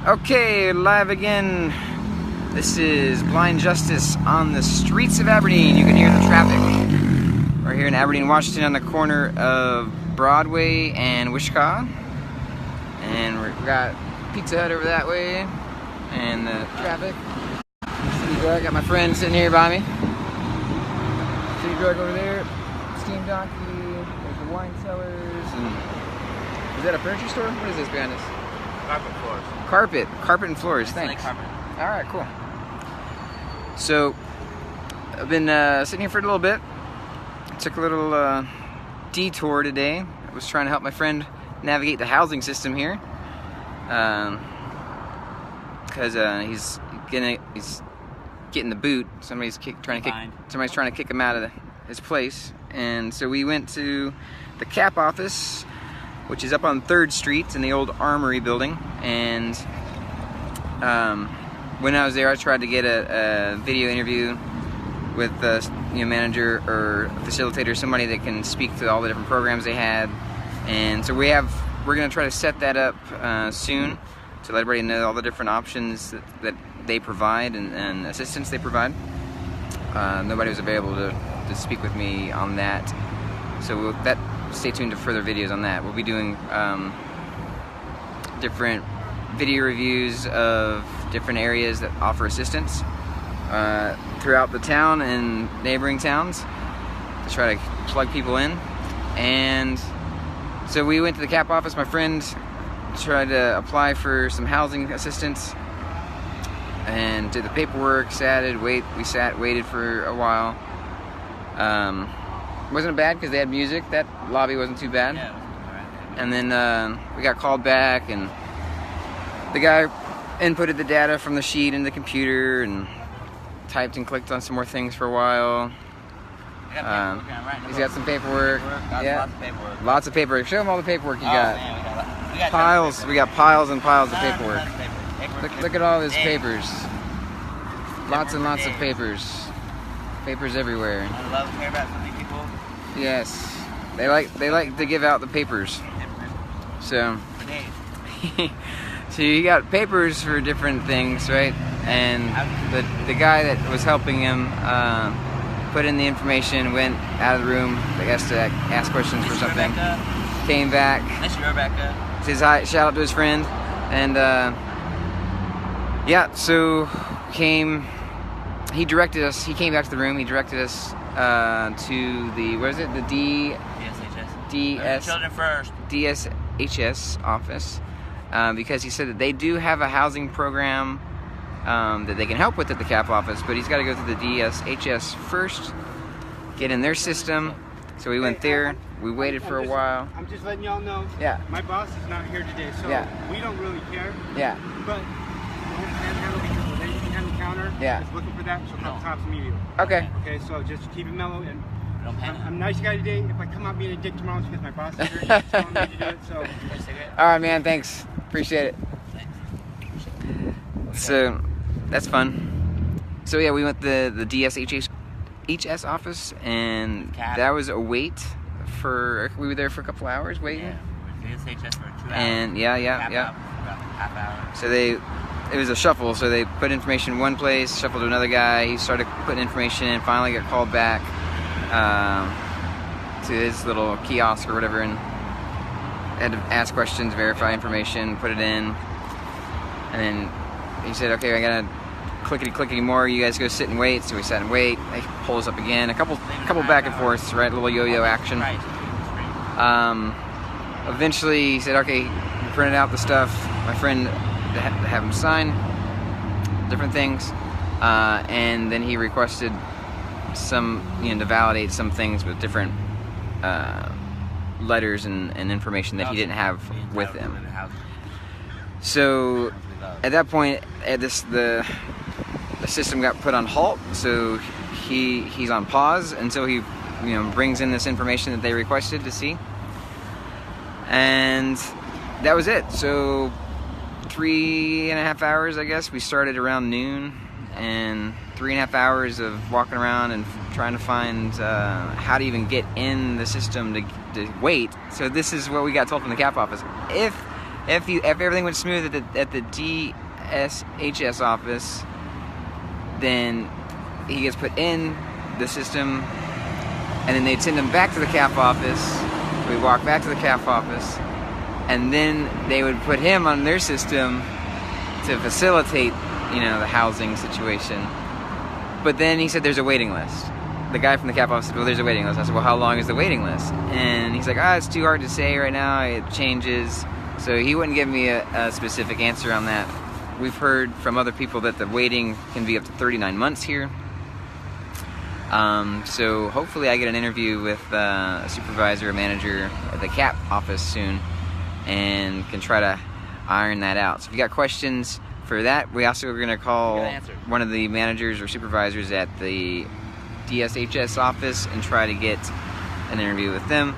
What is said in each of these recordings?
Okay, live again. This is Blind Justice on the streets of Aberdeen. You can hear the traffic. We're here in Aberdeen, Washington, on the corner of Broadway and Wishkah. And we got Pizza Hut over that way. And the traffic. City Drug, got my friend sitting here by me. City Drug over there. Steam Donkey. There's the wine cellars. And is that a furniture store? What is this behind us? Carpet floors. Carpet and floors, thanks. Carpet. Alright, cool. So, I've been sitting here for a little bit. Took a little detour today. I was trying to help my friend navigate the housing system here. Because he's getting the boot. Somebody's trying to kick him out of his place. And so we went to the CAP office, which is up on 3rd Street in the old Armory building. And when I was there, I tried to get a video interview with the manager or facilitator, somebody that can speak to all the different programs they had. And so we're going to try to set that up soon to let everybody know all the different options that they provide and assistance they provide. Nobody was available to speak with me on that. So stay tuned to further videos on that. We'll be doing different video reviews of different areas that offer assistance throughout the town and neighboring towns to try to plug people in. And so we went to the CAP office. My friend tried to apply for some housing assistance and did the paperwork, waited for a while. Wasn't bad because they had music. That lobby wasn't too bad. Yeah, it was alright. And then we got called back, and the guy inputted the data from the sheet into the computer and typed and clicked on some more things for a while. He's got some paperwork. Yeah, lots of paperwork. Show him all the paperwork you got. Man, we got Piles. We got piles and piles of tons paperwork. of paper. Look at all his papers. Lots and lots of papers. Papers everywhere. I love to hear about so many people. Yes, they like to give out the papers. So, so you got papers for different things, right? And the guy that was helping him put in the information, went out of the room, I guess, to ask questions for something. Came back. Nice to Rebecca. Says hi, shout out to his friend, and yeah. So he directed us. He came back to the room. He directed us to the DSHS. Children First. DSHS office, because he said that they do have a housing program that they can help with at the CAP office, but he's got to go through the DSHS first, get in their system. So we went there. We waited for a while. I'm just letting y'all know. Yeah. My boss is not here today, so we don't really care. Yeah. But handle because the lady behind the counter is looking for that. She'll come cops immediately. Okay. Okay, so just keep it mellow. And I'm a nice guy today. If I come out being a dick tomorrow, it's because my boss is here. He's telling me to do it. So. All right, man. Thanks. Appreciate it. So that's fun. So yeah, we went to the DSHS office, and that was a wait for. We were there for a couple hours waiting. Yeah, DSHS for 2 hours. And yeah. About half hour. So it was a shuffle. So they put information in one place, shuffled to another guy. He started putting information in. Finally got called back to his little kiosk or whatever, and had to ask questions, verify information, put it in, and then he said, "Okay, I gotta clickety more. You guys go sit and wait." So we sat and wait. They pull us up again. A couple back and forths, right? A little yo-yo action. Eventually, he said, "Okay," he printed out the stuff. My friend to have him sign different things, and then he requested some, to validate some things with different letters and information that he didn't have with him. So at that point, the system got put on halt. So he's on pause until he brings in this information that they requested to see, and that was it. So 3.5 hours, I guess. We started around noon, and 3.5 hours of walking around and trying to find how to even get in the system to wait. So this is what we got told from the CAP office. If if everything went smooth at the DSHS office, then he gets put in the system, and then they'd send him back to the CAF office. We'd walk back to the CAF office, and then they would put him on their system to facilitate, you know, the housing situation. But then he said there's a waiting list. The guy from the CAF office said, well, there's a waiting list. I said, well, how long is the waiting list? And he's like, it's too hard to say right now. It changes. So he wouldn't give me a specific answer on that. We've heard from other people that the waiting can be up to 39 months here. So hopefully I get an interview with a supervisor or manager at the CAP office soon and can try to iron that out. So if you got questions for that, we also are going to call one of the managers or supervisors at the DSHS office and try to get an interview with them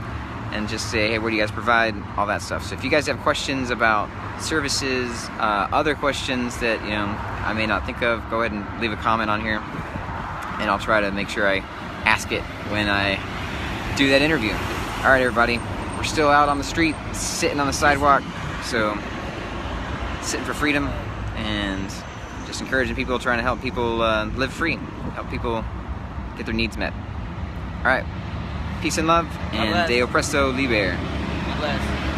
and just say, hey, what do you guys provide? All that stuff. So if you guys have questions about services, other questions that, you know, I may not think of, go ahead and leave a comment on here, and I'll try to make sure I ask it when I do that interview. All right, everybody, we're still out on the street, sitting on the sidewalk, so sitting for freedom and just encouraging people, trying to help people live free, help people get their needs met. All right, peace and love, and Deo Presto Liber. God bless.